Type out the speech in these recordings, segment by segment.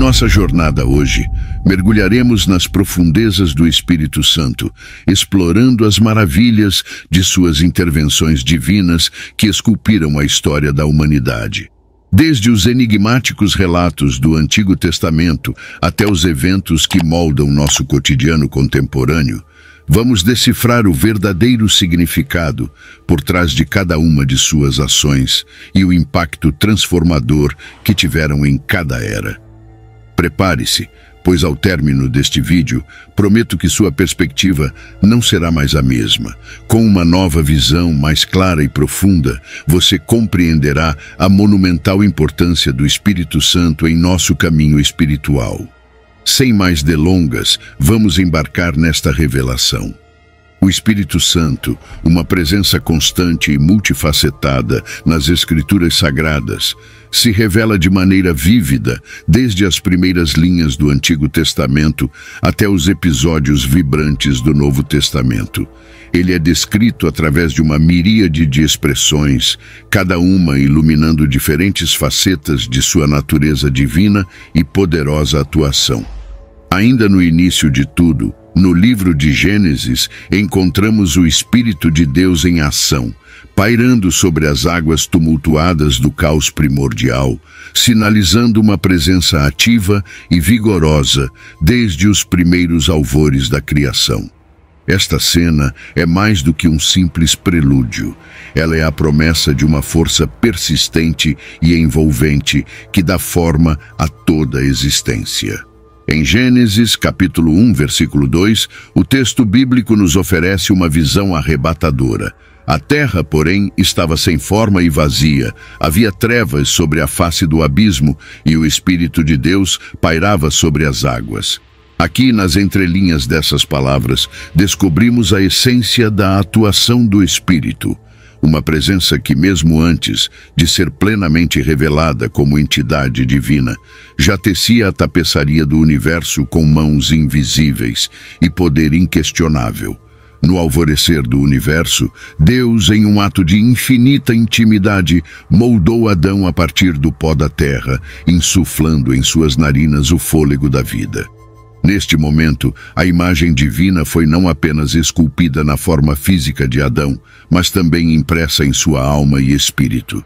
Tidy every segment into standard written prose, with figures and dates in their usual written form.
nossa jornada hoje, mergulharemos nas profundezas do Espírito Santo, explorando as maravilhas de suas intervenções divinas que esculpiram a história da humanidade. Desde os enigmáticos relatos do Antigo Testamento até os eventos que moldam nosso cotidiano contemporâneo, vamos decifrar o verdadeiro significado por trás de cada uma de suas ações e o impacto transformador que tiveram em cada era. Prepare-se, pois ao término deste vídeo, prometo que sua perspectiva não será mais a mesma. Com uma nova visão mais clara e profunda, você compreenderá a monumental importância do Espírito Santo em nosso caminho espiritual. Sem mais delongas, vamos embarcar nesta revelação. O Espírito Santo, uma presença constante e multifacetada nas Escrituras Sagradas, se revela de maneira vívida desde as primeiras linhas do Antigo Testamento até os episódios vibrantes do Novo Testamento. Ele é descrito através de uma miríade de expressões, cada uma iluminando diferentes facetas de sua natureza divina e poderosa atuação. Ainda no início de tudo, no livro de Gênesis, encontramos o Espírito de Deus em ação, pairando sobre as águas tumultuadas do caos primordial, sinalizando uma presença ativa e vigorosa desde os primeiros alvores da criação. Esta cena é mais do que um simples prelúdio. Ela é a promessa de uma força persistente e envolvente que dá forma a toda a existência. Em Gênesis, capítulo 1, versículo 2, o texto bíblico nos oferece uma visão arrebatadora. A terra, porém, estava sem forma e vazia. Havia trevas sobre a face do abismo e o Espírito de Deus pairava sobre as águas. Aqui, nas entrelinhas dessas palavras, descobrimos a essência da atuação do Espírito. Uma presença que, mesmo antes de ser plenamente revelada como entidade divina, já tecia a tapeçaria do universo com mãos invisíveis e poder inquestionável. No alvorecer do universo, Deus, em um ato de infinita intimidade, moldou Adão a partir do pó da terra, insuflando em suas narinas o fôlego da vida. Neste momento, a imagem divina foi não apenas esculpida na forma física de Adão, mas também impressa em sua alma e espírito.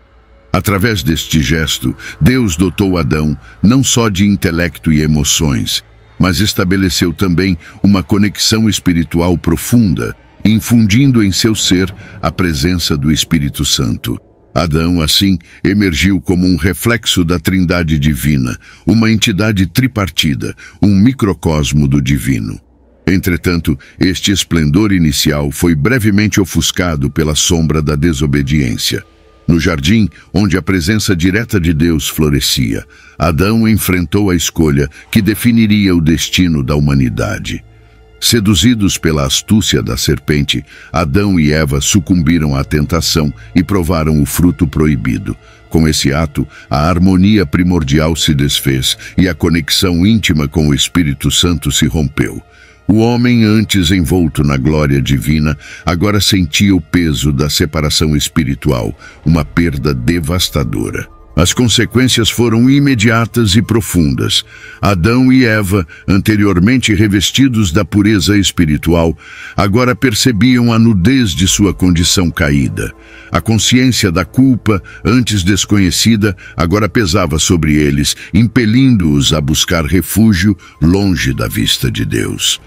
Através deste gesto, Deus dotou Adão não só de intelecto e emoções, mas estabeleceu também uma conexão espiritual profunda, infundindo em seu ser a presença do Espírito Santo. Adão, assim, emergiu como um reflexo da Trindade Divina, uma entidade tripartida, um microcosmo do divino. Entretanto, este esplendor inicial foi brevemente ofuscado pela sombra da desobediência. No jardim, onde a presença direta de Deus florescia, Adão enfrentou a escolha que definiria o destino da humanidade. Seduzidos pela astúcia da serpente, Adão e Eva sucumbiram à tentação e provaram o fruto proibido. Com esse ato, a harmonia primordial se desfez e a conexão íntima com o Espírito Santo se rompeu. O homem, antes envolto na glória divina, agora sentia o peso da separação espiritual, uma perda devastadora. As consequências foram imediatas e profundas. Adão e Eva, anteriormente revestidos da pureza espiritual, agora percebiam a nudez de sua condição caída. A consciência da culpa, antes desconhecida, agora pesava sobre eles, impelindo-os a buscar refúgio longe da vista de Deus.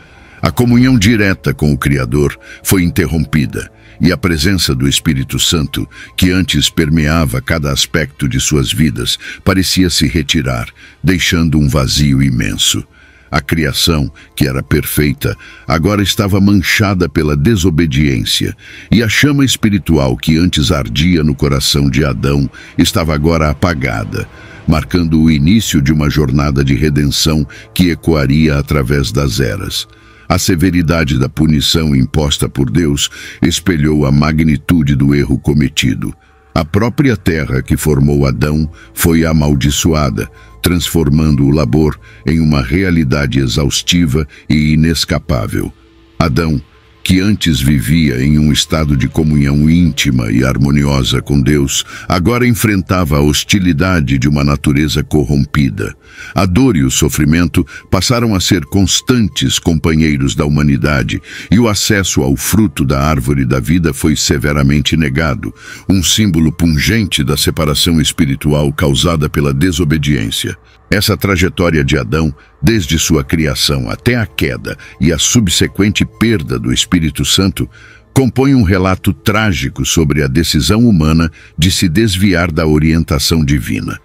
A comunhão direta com o Criador foi interrompida, e a presença do Espírito Santo, que antes permeava cada aspecto de suas vidas, parecia se retirar, deixando um vazio imenso. A criação, que era perfeita, agora estava manchada pela desobediência, e a chama espiritual que antes ardia no coração de Adão estava agora apagada, marcando o início de uma jornada de redenção que ecoaria através das eras. A severidade da punição imposta por Deus espelhou a magnitude do erro cometido. A própria terra que formou Adão foi amaldiçoada, transformando o labor em uma realidade exaustiva e inescapável. Adão, que antes vivia em um estado de comunhão íntima e harmoniosa com Deus, agora enfrentava a hostilidade de uma natureza corrompida. A dor e o sofrimento passaram a ser constantes companheiros da humanidade, e o acesso ao fruto da árvore da vida foi severamente negado, um símbolo pungente da separação espiritual causada pela desobediência. Essa trajetória de Adão, desde sua criação até a queda e a subsequente perda do Espírito Santo, compõe um relato trágico sobre a decisão humana de se desviar da orientação divina.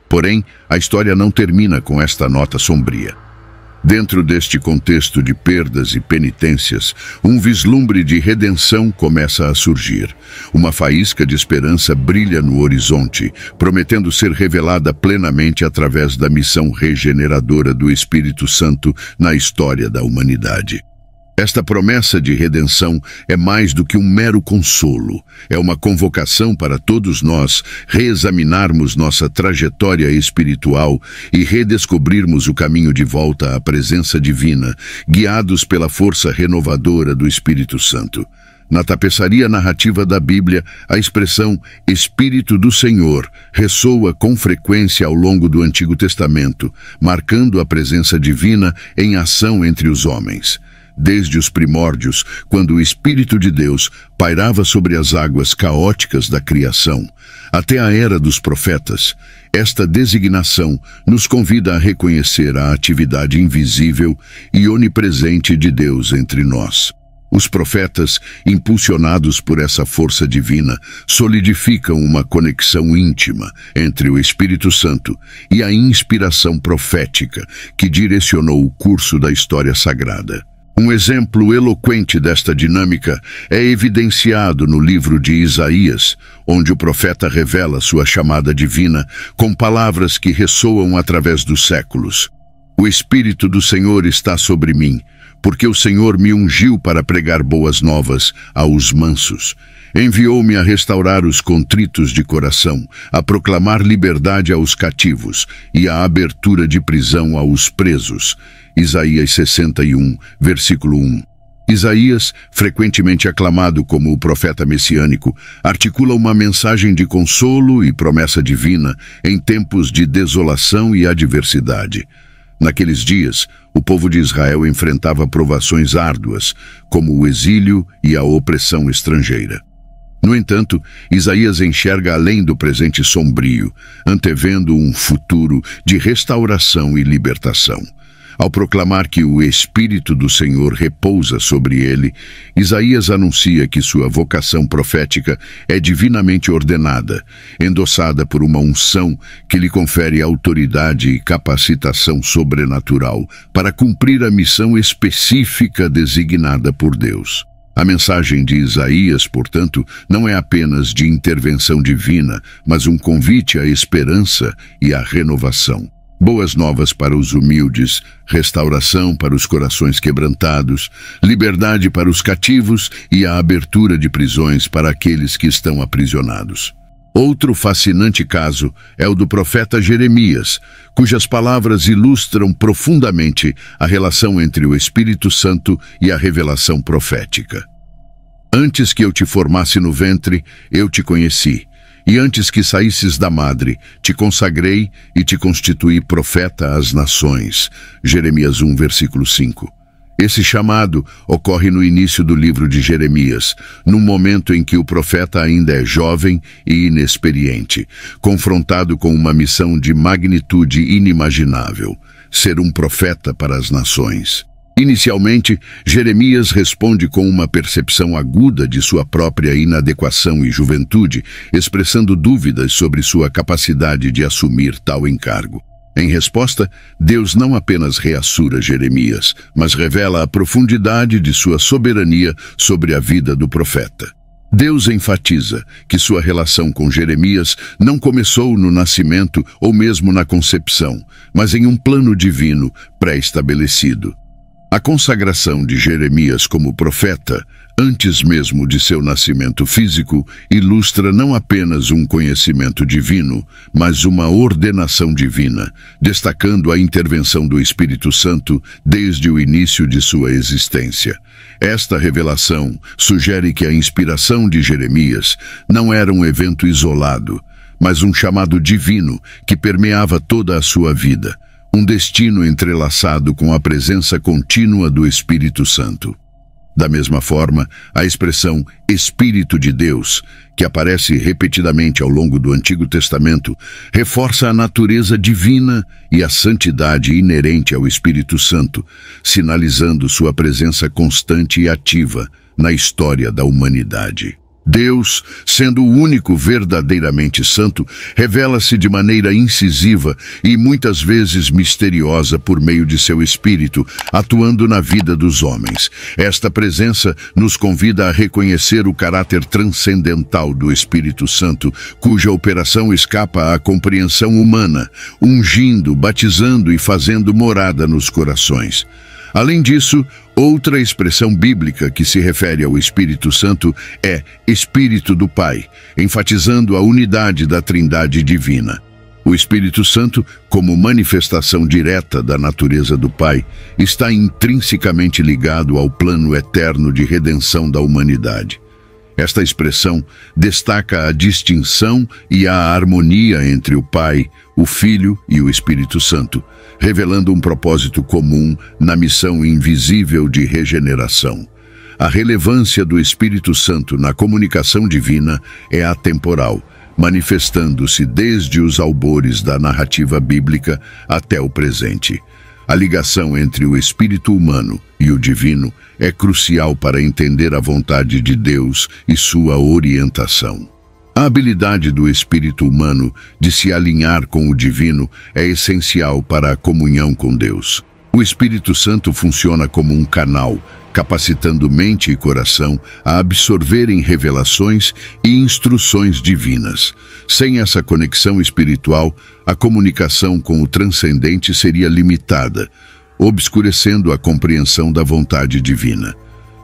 Porém, a história não termina com esta nota sombria. Dentro deste contexto de perdas e penitências, um vislumbre de redenção começa a surgir. Uma faísca de esperança brilha no horizonte, prometendo ser revelada plenamente através da missão regeneradora do Espírito Santo na história da humanidade. Esta promessa de redenção é mais do que um mero consolo. É uma convocação para todos nós reexaminarmos nossa trajetória espiritual e redescobrirmos o caminho de volta à presença divina, guiados pela força renovadora do Espírito Santo. Na tapeçaria narrativa da Bíblia, a expressão Espírito do Senhor ressoa com frequência ao longo do Antigo Testamento, marcando a presença divina em ação entre os homens. Desde os primórdios, quando o Espírito de Deus pairava sobre as águas caóticas da criação, até a era dos profetas, esta designação nos convida a reconhecer a atividade invisível e onipresente de Deus entre nós. Os profetas, impulsionados por essa força divina, solidificam uma conexão íntima entre o Espírito Santo e a inspiração profética que direcionou o curso da história sagrada. Um exemplo eloquente desta dinâmica é evidenciado no livro de Isaías, onde o profeta revela sua chamada divina com palavras que ressoam através dos séculos. O Espírito do Senhor está sobre mim, porque o Senhor me ungiu para pregar boas novas aos mansos. Enviou-me a restaurar os contritos de coração, a proclamar liberdade aos cativos e a abertura de prisão aos presos. Isaías 61, versículo 1. Isaías, frequentemente aclamado como o profeta messiânico, articula uma mensagem de consolo e promessa divina em tempos de desolação e adversidade. Naqueles dias, o povo de Israel enfrentava provações árduas, como o exílio e a opressão estrangeira. No entanto, Isaías enxerga além do presente sombrio, antevendo um futuro de restauração e libertação. Ao proclamar que o Espírito do Senhor repousa sobre ele, Isaías anuncia que sua vocação profética é divinamente ordenada, endossada por uma unção que lhe confere autoridade e capacitação sobrenatural para cumprir a missão específica designada por Deus. A mensagem de Isaías, portanto, não é apenas de intervenção divina, mas um convite à esperança e à renovação. Boas novas para os humildes, restauração para os corações quebrantados, liberdade para os cativos e a abertura de prisões para aqueles que estão aprisionados. Outro fascinante caso é o do profeta Jeremias, cujas palavras ilustram profundamente a relação entre o Espírito Santo e a revelação profética. Antes que eu te formasse no ventre, eu te conheci. E antes que saísses da madre, te consagrei e te constituí profeta às nações. Jeremias 1, versículo 5. Esse chamado ocorre no início do livro de Jeremias, num momento em que o profeta ainda é jovem e inexperiente, confrontado com uma missão de magnitude inimaginável: ser um profeta para as nações. Inicialmente, Jeremias responde com uma percepção aguda de sua própria inadequação e juventude, expressando dúvidas sobre sua capacidade de assumir tal encargo. Em resposta, Deus não apenas reassura Jeremias, mas revela a profundidade de sua soberania sobre a vida do profeta. Deus enfatiza que sua relação com Jeremias não começou no nascimento ou mesmo na concepção, mas em um plano divino pré-estabelecido. A consagração de Jeremias como profeta antes mesmo de seu nascimento físico, ilustra não apenas um conhecimento divino, mas uma ordenação divina, destacando a intervenção do Espírito Santo desde o início de sua existência. Esta revelação sugere que a inspiração de Jeremias não era um evento isolado, mas um chamado divino que permeava toda a sua vida, um destino entrelaçado com a presença contínua do Espírito Santo. Da mesma forma, a expressão Espírito de Deus, que aparece repetidamente ao longo do Antigo Testamento, reforça a natureza divina e a santidade inerente ao Espírito Santo, sinalizando sua presença constante e ativa na história da humanidade. Deus, sendo o único verdadeiramente santo, revela-se de maneira incisiva e muitas vezes misteriosa por meio de seu Espírito, atuando na vida dos homens. Esta presença nos convida a reconhecer o caráter transcendental do Espírito Santo, cuja operação escapa à compreensão humana, ungindo, batizando e fazendo morada nos corações. Além disso, outra expressão bíblica que se refere ao Espírito Santo é Espírito do Pai, enfatizando a unidade da Trindade divina. O Espírito Santo, como manifestação direta da natureza do Pai, está intrinsecamente ligado ao plano eterno de redenção da humanidade. Esta expressão destaca a distinção e a harmonia entre o Pai, o Filho e o Espírito Santo, revelando um propósito comum na missão invisível de regeneração. A relevância do Espírito Santo na comunicação divina é atemporal, manifestando-se desde os albores da narrativa bíblica até o presente. A ligação entre o espírito humano e o divino é crucial para entender a vontade de Deus e sua orientação. A habilidade do espírito humano de se alinhar com o divino é essencial para a comunhão com Deus. O Espírito Santo funciona como um canal, capacitando mente e coração a absorverem revelações e instruções divinas. Sem essa conexão espiritual, a comunicação com o transcendente seria limitada, obscurecendo a compreensão da vontade divina.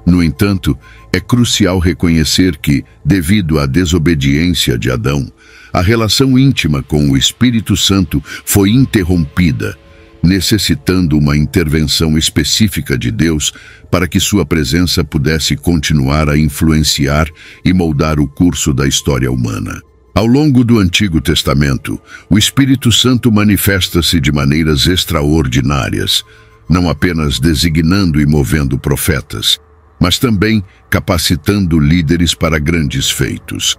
No entanto, é crucial reconhecer que, devido à desobediência de Adão, a relação íntima com o Espírito Santo foi interrompida, necessitando uma intervenção específica de Deus para que sua presença pudesse continuar a influenciar e moldar o curso da história humana. Ao longo do Antigo Testamento, o Espírito Santo manifesta-se de maneiras extraordinárias, não apenas designando e movendo profetas, mas também capacitando líderes para grandes feitos.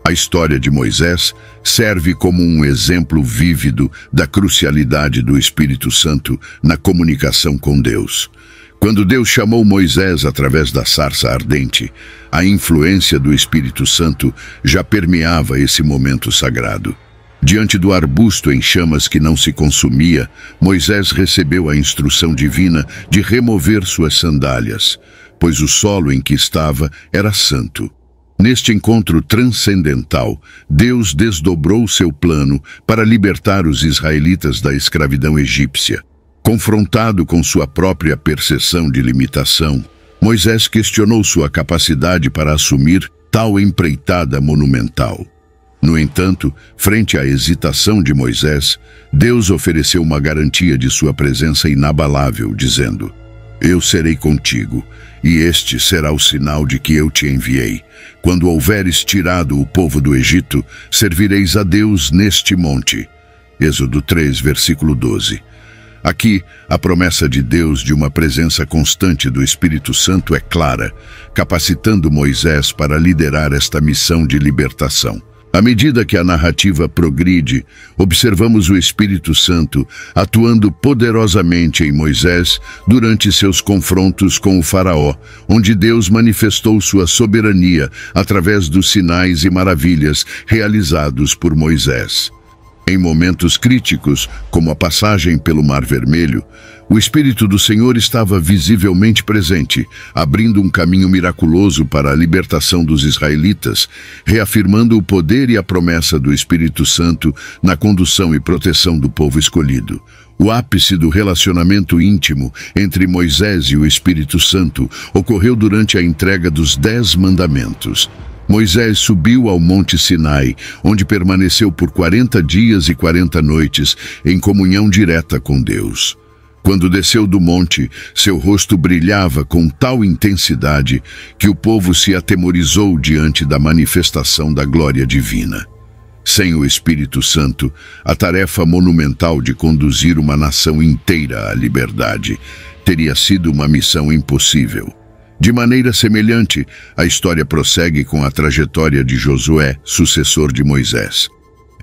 A história de Moisés serve como um exemplo vívido da crucialidade do Espírito Santo na comunicação com Deus. Quando Deus chamou Moisés através da sarça ardente, a influência do Espírito Santo já permeava esse momento sagrado. Diante do arbusto em chamas que não se consumia, Moisés recebeu a instrução divina de remover suas sandálias, pois o solo em que estava era santo. Neste encontro transcendental, Deus desdobrou seu plano para libertar os israelitas da escravidão egípcia. Confrontado com sua própria percepção de limitação, Moisés questionou sua capacidade para assumir tal empreitada monumental. No entanto, frente à hesitação de Moisés, Deus ofereceu uma garantia de sua presença inabalável, dizendo: "Eu serei contigo, e este será o sinal de que eu te enviei. Quando houveres tirado o povo do Egito, servireis a Deus neste monte." Êxodo 3, versículo 12. Aqui, a promessa de Deus de uma presença constante do Espírito Santo é clara, capacitando Moisés para liderar esta missão de libertação. À medida que a narrativa progride, observamos o Espírito Santo atuando poderosamente em Moisés durante seus confrontos com o faraó, onde Deus manifestou sua soberania através dos sinais e maravilhas realizados por Moisés. Em momentos críticos, como a passagem pelo Mar Vermelho, o Espírito do Senhor estava visivelmente presente, abrindo um caminho miraculoso para a libertação dos israelitas, reafirmando o poder e a promessa do Espírito Santo na condução e proteção do povo escolhido. O ápice do relacionamento íntimo entre Moisés e o Espírito Santo ocorreu durante a entrega dos 10 mandamentos. Moisés subiu ao Monte Sinai, onde permaneceu por 40 dias e 40 noites em comunhão direta com Deus. Quando desceu do monte, seu rosto brilhava com tal intensidade que o povo se atemorizou diante da manifestação da glória divina. Sem o Espírito Santo, a tarefa monumental de conduzir uma nação inteira à liberdade teria sido uma missão impossível. De maneira semelhante, a história prossegue com a trajetória de Josué, sucessor de Moisés.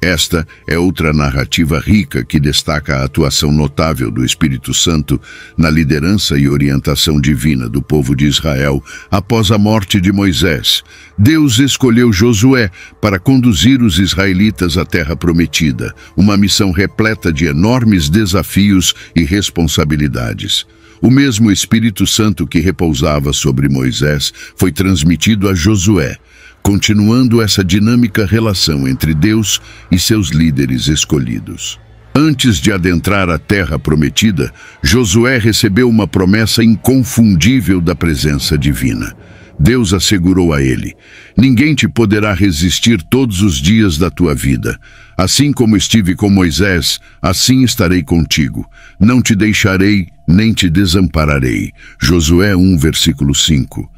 Esta é outra narrativa rica que destaca a atuação notável do Espírito Santo na liderança e orientação divina do povo de Israel após a morte de Moisés. Deus escolheu Josué para conduzir os israelitas à terra prometida, uma missão repleta de enormes desafios e responsabilidades. O mesmo Espírito Santo que repousava sobre Moisés foi transmitido a Josué, continuando essa dinâmica relação entre Deus e seus líderes escolhidos. Antes de adentrar a terra prometida, Josué recebeu uma promessa inconfundível da presença divina. Deus assegurou a ele: ninguém te poderá resistir todos os dias da tua vida. Assim como estive com Moisés, assim estarei contigo. Não te deixarei, nem te desampararei. Josué 1, versículo 5.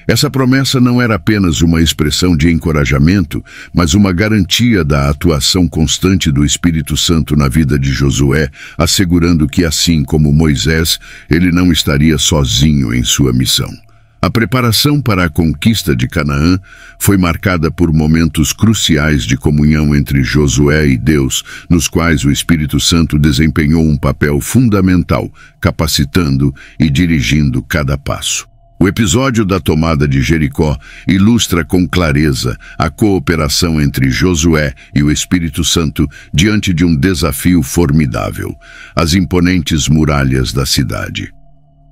Essa promessa não era apenas uma expressão de encorajamento, mas uma garantia da atuação constante do Espírito Santo na vida de Josué, assegurando que, assim como Moisés, ele não estaria sozinho em sua missão. A preparação para a conquista de Canaã foi marcada por momentos cruciais de comunhão entre Josué e Deus, nos quais o Espírito Santo desempenhou um papel fundamental, capacitando e dirigindo cada passo. O episódio da tomada de Jericó ilustra com clareza a cooperação entre Josué e o Espírito Santo diante de um desafio formidável: as imponentes muralhas da cidade.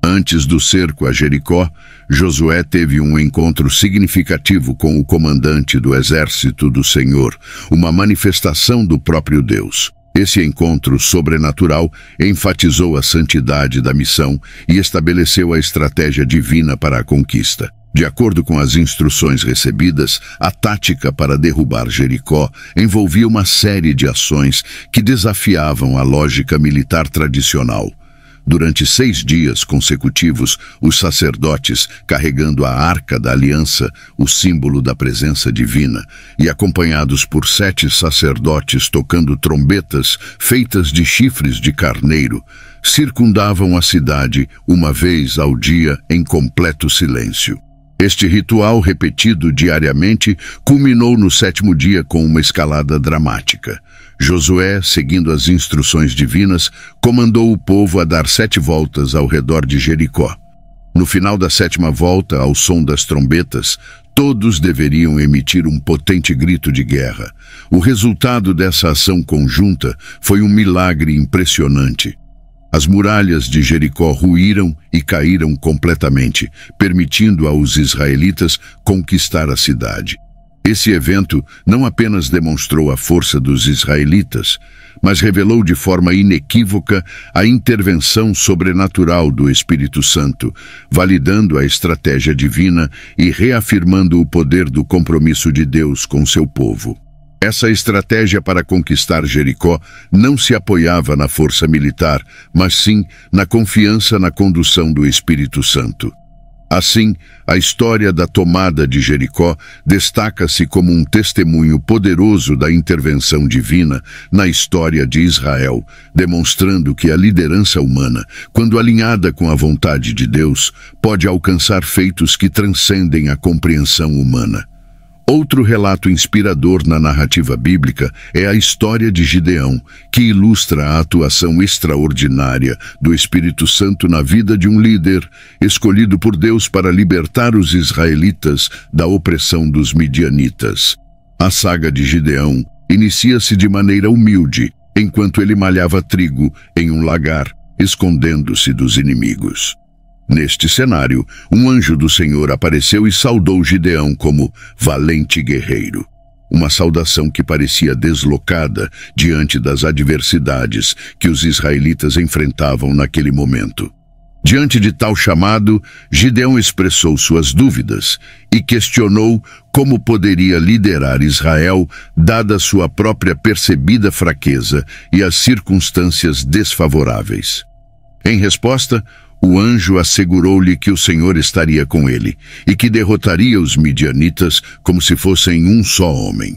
Antes do cerco a Jericó, Josué teve um encontro significativo com o comandante do exército do Senhor, uma manifestação do próprio Deus. Esse encontro sobrenatural enfatizou a santidade da missão e estabeleceu a estratégia divina para a conquista. De acordo com as instruções recebidas, a tática para derrubar Jericó envolvia uma série de ações que desafiavam a lógica militar tradicional. Durante 6 dias consecutivos, os sacerdotes, carregando a Arca da Aliança, o símbolo da presença divina, e acompanhados por 7 sacerdotes tocando trombetas feitas de chifres de carneiro, circundavam a cidade uma vez ao dia em completo silêncio. Este ritual, repetido diariamente, culminou no 7º dia com uma escalada dramática. Josué, seguindo as instruções divinas, comandou o povo a dar 7 voltas ao redor de Jericó. No final da 7ª volta, ao som das trombetas, todos deveriam emitir um potente grito de guerra. O resultado dessa ação conjunta foi um milagre impressionante. As muralhas de Jericó ruíram e caíram completamente, permitindo aos israelitas conquistar a cidade. Esse evento não apenas demonstrou a força dos israelitas, mas revelou de forma inequívoca a intervenção sobrenatural do Espírito Santo, validando a estratégia divina e reafirmando o poder do compromisso de Deus com seu povo. Essa estratégia para conquistar Jericó não se apoiava na força militar, mas sim na confiança na condução do Espírito Santo. Assim, a história da tomada de Jericó destaca-se como um testemunho poderoso da intervenção divina na história de Israel, demonstrando que a liderança humana, quando alinhada com a vontade de Deus, pode alcançar feitos que transcendem a compreensão humana. Outro relato inspirador na narrativa bíblica é a história de Gideão, que ilustra a atuação extraordinária do Espírito Santo na vida de um líder escolhido por Deus para libertar os israelitas da opressão dos midianitas. A saga de Gideão inicia-se de maneira humilde, enquanto ele malhava trigo em um lagar, escondendo-se dos inimigos. Neste cenário, um anjo do Senhor apareceu e saudou Gideão como valente guerreiro. uma saudação que parecia deslocada diante das adversidades que os israelitas enfrentavam naquele momento. Diante de tal chamado, Gideão expressou suas dúvidas e questionou como poderia liderar Israel, dada sua própria percebida fraqueza e as circunstâncias desfavoráveis. Em resposta, o anjo assegurou-lhe que o Senhor estaria com ele e que derrotaria os midianitas como se fossem um só homem.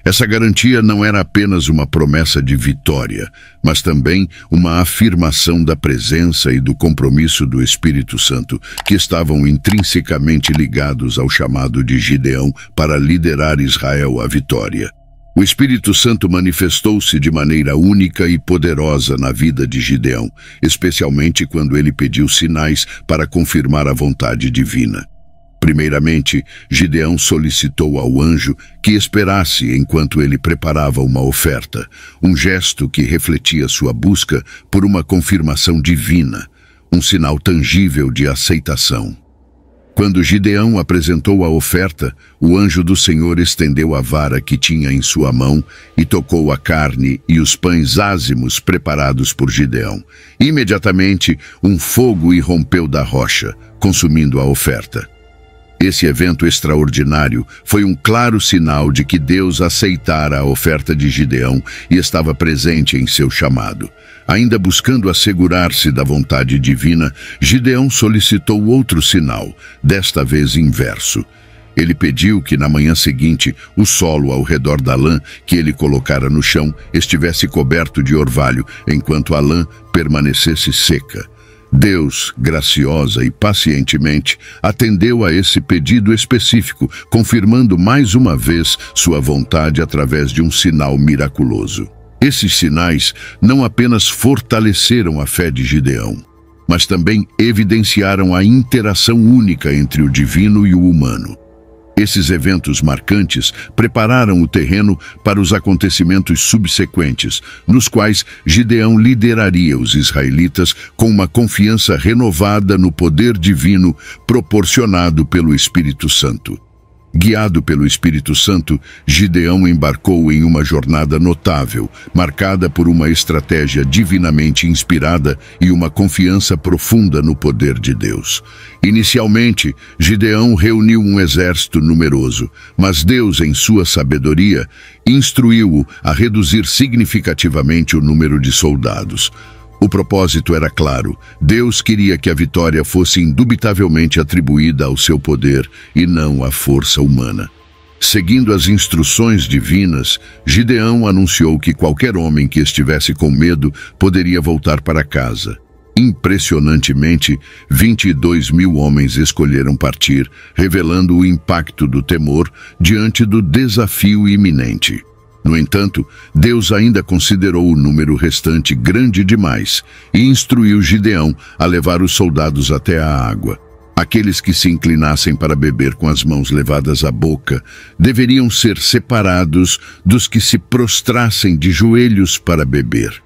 Essa garantia não era apenas uma promessa de vitória, mas também uma afirmação da presença e do compromisso do Espírito Santo, que estavam intrinsecamente ligados ao chamado de Gideão para liderar Israel à vitória. O Espírito Santo manifestou-se de maneira única e poderosa na vida de Gideão, especialmente quando ele pediu sinais para confirmar a vontade divina. Primeiramente, Gideão solicitou ao anjo que esperasse enquanto ele preparava uma oferta, um gesto que refletia sua busca por uma confirmação divina, um sinal tangível de aceitação. Quando Gideão apresentou a oferta, o anjo do Senhor estendeu a vara que tinha em sua mão e tocou a carne e os pães ázimos preparados por Gideão. Imediatamente, um fogo irrompeu da rocha, consumindo a oferta. Esse evento extraordinário foi um claro sinal de que Deus aceitara a oferta de Gideão e estava presente em seu chamado. Ainda buscando assegurar-se da vontade divina, Gideão solicitou outro sinal, desta vez inverso. Ele pediu que na manhã seguinte o solo ao redor da lã que ele colocara no chão estivesse coberto de orvalho, enquanto a lã permanecesse seca. Deus, graciosa e pacientemente, atendeu a esse pedido específico, confirmando mais uma vez sua vontade através de um sinal miraculoso. Esses sinais não apenas fortaleceram a fé de Gideão, mas também evidenciaram a interação única entre o divino e o humano. Esses eventos marcantes prepararam o terreno para os acontecimentos subsequentes, nos quais Gideão lideraria os israelitas com uma confiança renovada no poder divino proporcionado pelo Espírito Santo. Guiado pelo Espírito Santo, Gideão embarcou em uma jornada notável, marcada por uma estratégia divinamente inspirada e uma confiança profunda no poder de Deus. Inicialmente, Gideão reuniu um exército numeroso, mas Deus, em sua sabedoria, instruiu-o a reduzir significativamente o número de soldados. O propósito era claro. Deus queria que a vitória fosse indubitavelmente atribuída ao seu poder e não à força humana. Seguindo as instruções divinas, Gideão anunciou que qualquer homem que estivesse com medo poderia voltar para casa. Impressionantemente, 22.000 homens escolheram partir, revelando o impacto do temor diante do desafio iminente. No entanto, Deus ainda considerou o número restante grande demais e instruiu Gideão a levar os soldados até a água. Aqueles que se inclinassem para beber com as mãos levadas à boca deveriam ser separados dos que se prostrassem de joelhos para beber.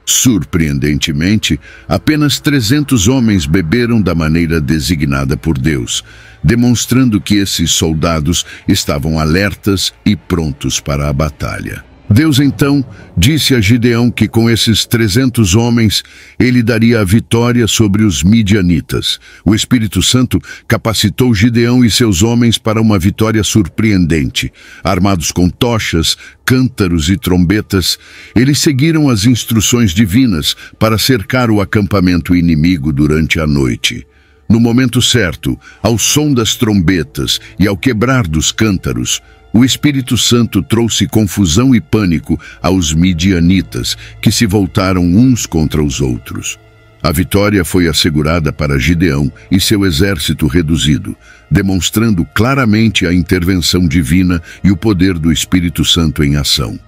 Surpreendentemente, apenas 300 homens beberam da maneira designada por Deus, demonstrando que esses soldados estavam alertas e prontos para a batalha. Deus então disse a Gideão que com esses 300 homens ele daria a vitória sobre os midianitas. O Espírito Santo capacitou Gideão e seus homens para uma vitória surpreendente. Armados com tochas, cântaros e trombetas, eles seguiram as instruções divinas para cercar o acampamento inimigo durante a noite. No momento certo, ao som das trombetas e ao quebrar dos cântaros, o Espírito Santo trouxe confusão e pânico aos midianitas, que se voltaram uns contra os outros. A vitória foi assegurada para Gideão e seu exército reduzido, demonstrando claramente a intervenção divina e o poder do Espírito Santo em ação.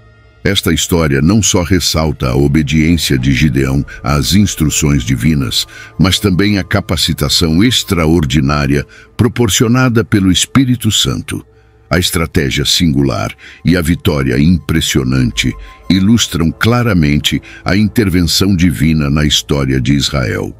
Esta história não só ressalta a obediência de Gideão às instruções divinas, mas também a capacitação extraordinária proporcionada pelo Espírito Santo. A estratégia singular e a vitória impressionante ilustram claramente a intervenção divina na história de Israel.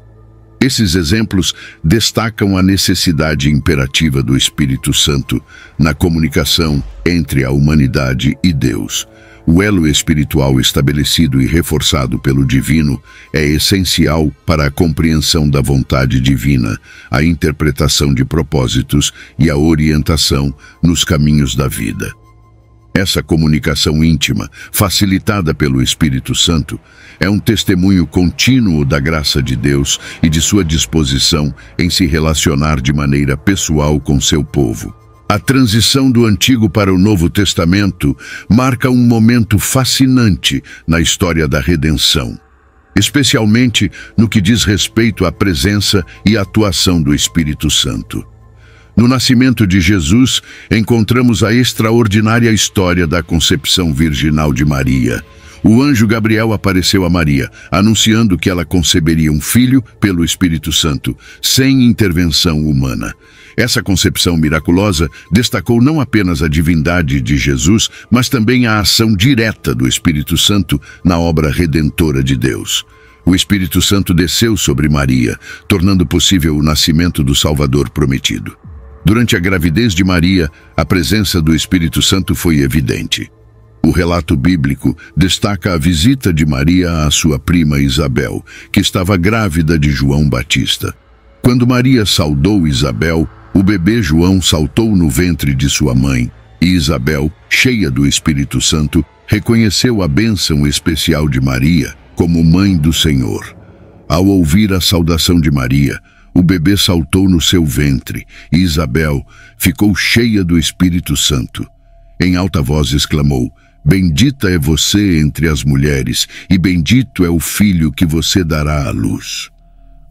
Esses exemplos destacam a necessidade imperativa do Espírito Santo na comunicação entre a humanidade e Deus. O elo espiritual estabelecido e reforçado pelo divino é essencial para a compreensão da vontade divina, a interpretação de propósitos e a orientação nos caminhos da vida. Essa comunicação íntima, facilitada pelo Espírito Santo, é um testemunho contínuo da graça de Deus e de sua disposição em se relacionar de maneira pessoal com seu povo. A transição do Antigo para o Novo Testamento marca um momento fascinante na história da redenção, especialmente no que diz respeito à presença e atuação do Espírito Santo. No nascimento de Jesus, encontramos a extraordinária história da concepção virginal de Maria. O anjo Gabriel apareceu a Maria, anunciando que ela conceberia um filho pelo Espírito Santo, sem intervenção humana. Essa concepção miraculosa destacou não apenas a divindade de Jesus, mas também a ação direta do Espírito Santo na obra redentora de Deus. O Espírito Santo desceu sobre Maria, tornando possível o nascimento do Salvador prometido. Durante a gravidez de Maria, a presença do Espírito Santo foi evidente. O relato bíblico destaca a visita de Maria à sua prima Isabel, que estava grávida de João Batista. Quando Maria saudou Isabel, o bebê João saltou no ventre de sua mãe, e Isabel, cheia do Espírito Santo, reconheceu a bênção especial de Maria como mãe do Senhor. Ao ouvir a saudação de Maria, o bebê saltou no seu ventre, e Isabel ficou cheia do Espírito Santo. Em alta voz exclamou: "Bendita é você entre as mulheres, e bendito é o filho que você dará à luz."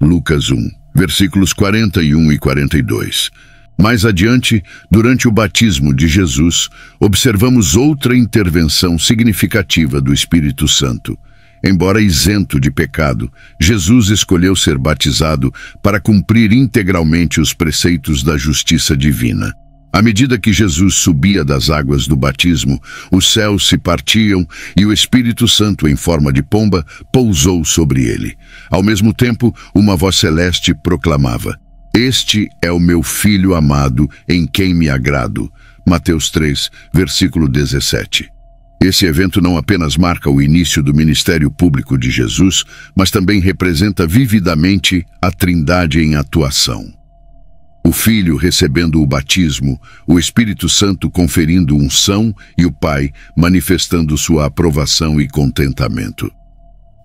Lucas 1, versículos 41 e 42. Mais adiante, durante o batismo de Jesus, observamos outra intervenção significativa do Espírito Santo. Embora isento de pecado, Jesus escolheu ser batizado para cumprir integralmente os preceitos da justiça divina. À medida que Jesus subia das águas do batismo, os céus se partiam e o Espírito Santo, em forma de pomba, pousou sobre ele. Ao mesmo tempo, uma voz celeste proclamava: "Este é o meu Filho amado, em quem me agrado." Mateus 3, versículo 17. Esse evento não apenas marca o início do ministério público de Jesus, mas também representa vividamente a Trindade em atuação. O Filho recebendo o batismo, o Espírito Santo conferindo unção e o Pai manifestando sua aprovação e contentamento.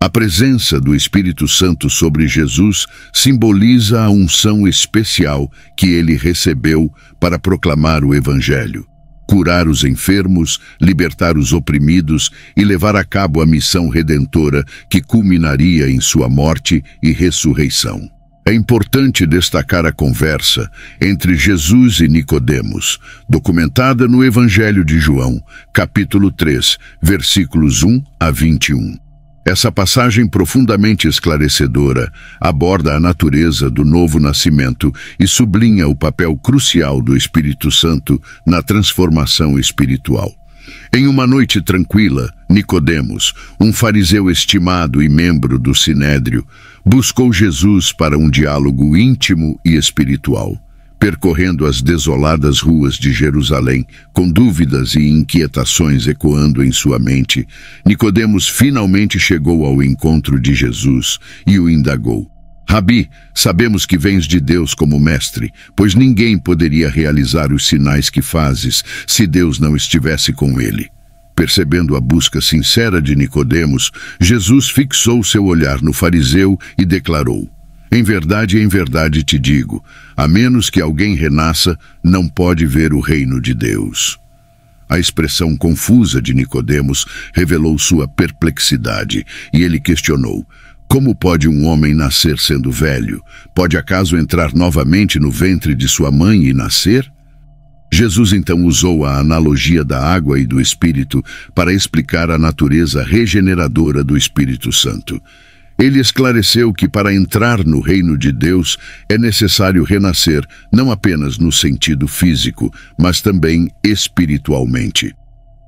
A presença do Espírito Santo sobre Jesus simboliza a unção especial que ele recebeu para proclamar o Evangelho, curar os enfermos, libertar os oprimidos e levar a cabo a missão redentora que culminaria em sua morte e ressurreição. É importante destacar a conversa entre Jesus e Nicodemos, documentada no Evangelho de João, capítulo 3, versículos 1 a 21. Essa passagem profundamente esclarecedora aborda a natureza do novo nascimento e sublinha o papel crucial do Espírito Santo na transformação espiritual. Em uma noite tranquila, Nicodemos, um fariseu estimado e membro do Sinédrio, buscou Jesus para um diálogo íntimo e espiritual. Percorrendo as desoladas ruas de Jerusalém, com dúvidas e inquietações ecoando em sua mente, Nicodemos finalmente chegou ao encontro de Jesus e o indagou: "Rabi, sabemos que vens de Deus como mestre, pois ninguém poderia realizar os sinais que fazes se Deus não estivesse com ele." Percebendo a busca sincera de Nicodemos, Jesus fixou seu olhar no fariseu e declarou: em verdade te digo, a menos que alguém renasça, não pode ver o reino de Deus." A expressão confusa de Nicodemos revelou sua perplexidade, e ele questionou: "Como pode um homem nascer sendo velho? Pode acaso entrar novamente no ventre de sua mãe e nascer?" Jesus então usou a analogia da água e do Espírito para explicar a natureza regeneradora do Espírito Santo. Ele esclareceu que para entrar no reino de Deus é necessário renascer não apenas no sentido físico, mas também espiritualmente.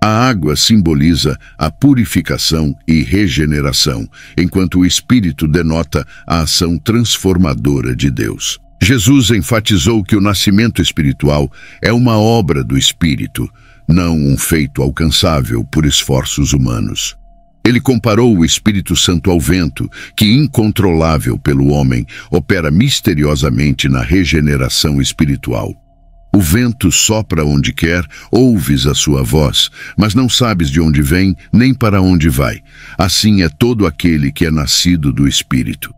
A água simboliza a purificação e regeneração, enquanto o Espírito denota a ação transformadora de Deus. Jesus enfatizou que o nascimento espiritual é uma obra do Espírito, não um feito alcançável por esforços humanos. Ele comparou o Espírito Santo ao vento, que, incontrolável pelo homem, opera misteriosamente na regeneração espiritual. O vento sopra onde quer, ouves a sua voz, mas não sabes de onde vem nem para onde vai. Assim é todo aquele que é nascido do Espírito.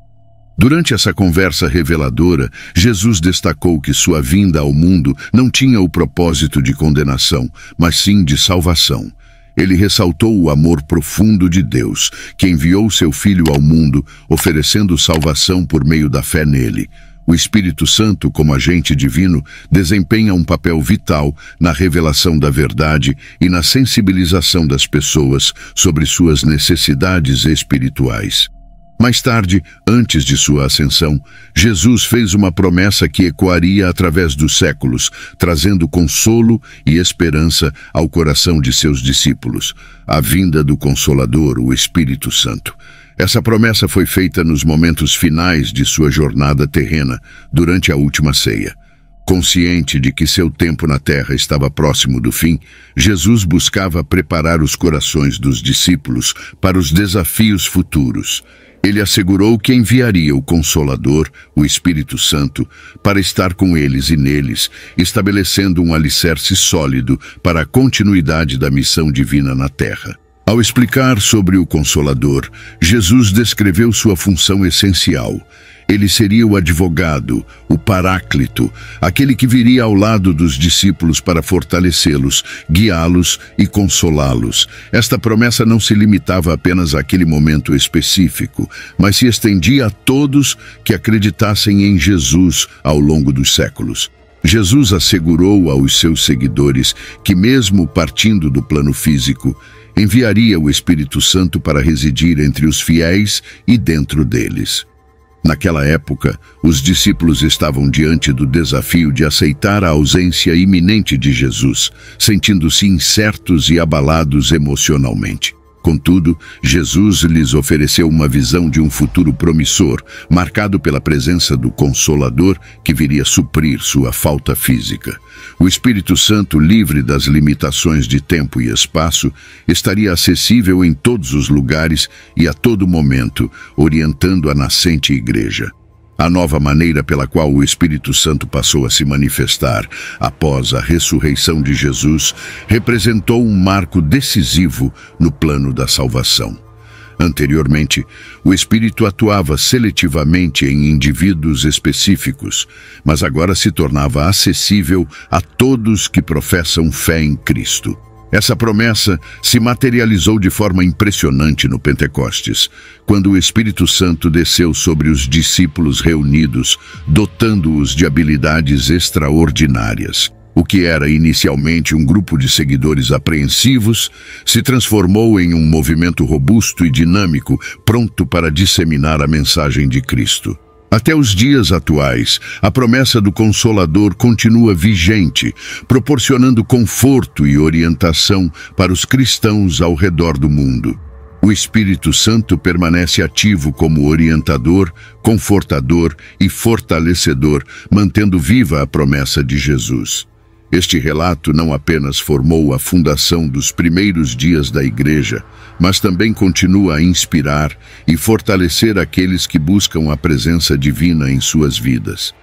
Durante essa conversa reveladora, Jesus destacou que sua vinda ao mundo não tinha o propósito de condenação, mas sim de salvação. Ele ressaltou o amor profundo de Deus, que enviou seu Filho ao mundo, oferecendo salvação por meio da fé nele. O Espírito Santo, como agente divino, desempenha um papel vital na revelação da verdade e na sensibilização das pessoas sobre suas necessidades espirituais. Mais tarde, antes de sua ascensão, Jesus fez uma promessa que ecoaria através dos séculos, trazendo consolo e esperança ao coração de seus discípulos: a vinda do Consolador, o Espírito Santo. Essa promessa foi feita nos momentos finais de sua jornada terrena, durante a última ceia. Consciente de que seu tempo na terra estava próximo do fim, Jesus buscava preparar os corações dos discípulos para os desafios futuros. Ele assegurou que enviaria o Consolador, o Espírito Santo, para estar com eles e neles, estabelecendo um alicerce sólido para a continuidade da missão divina na terra. Ao explicar sobre o Consolador, Jesus descreveu sua função essencial. Ele seria o advogado, o paráclito, aquele que viria ao lado dos discípulos para fortalecê-los, guiá-los e consolá-los. Esta promessa não se limitava apenas àquele momento específico, mas se estendia a todos que acreditassem em Jesus ao longo dos séculos. Jesus assegurou aos seus seguidores que, mesmo partindo do plano físico, enviaria o Espírito Santo para residir entre os fiéis e dentro deles. Naquela época, os discípulos estavam diante do desafio de aceitar a ausência iminente de Jesus, sentindo-se incertos e abalados emocionalmente. Contudo, Jesus lhes ofereceu uma visão de um futuro promissor, marcado pela presença do Consolador que viria suprir sua falta física. O Espírito Santo, livre das limitações de tempo e espaço, estaria acessível em todos os lugares e a todo momento, orientando a nascente igreja. A nova maneira pela qual o Espírito Santo passou a se manifestar após a ressurreição de Jesus representou um marco decisivo no plano da salvação. Anteriormente, o Espírito atuava seletivamente em indivíduos específicos, mas agora se tornava acessível a todos que professam fé em Cristo. Essa promessa se materializou de forma impressionante no Pentecostes, quando o Espírito Santo desceu sobre os discípulos reunidos, dotando-os de habilidades extraordinárias. O que era inicialmente um grupo de seguidores apreensivos se transformou em um movimento robusto e dinâmico, pronto para disseminar a mensagem de Cristo. Até os dias atuais, a promessa do Consolador continua vigente, proporcionando conforto e orientação para os cristãos ao redor do mundo. O Espírito Santo permanece ativo como orientador, confortador e fortalecedor, mantendo viva a promessa de Jesus. Este relato não apenas formou a fundação dos primeiros dias da Igreja, mas também continua a inspirar e fortalecer aqueles que buscam a presença divina em suas vidas.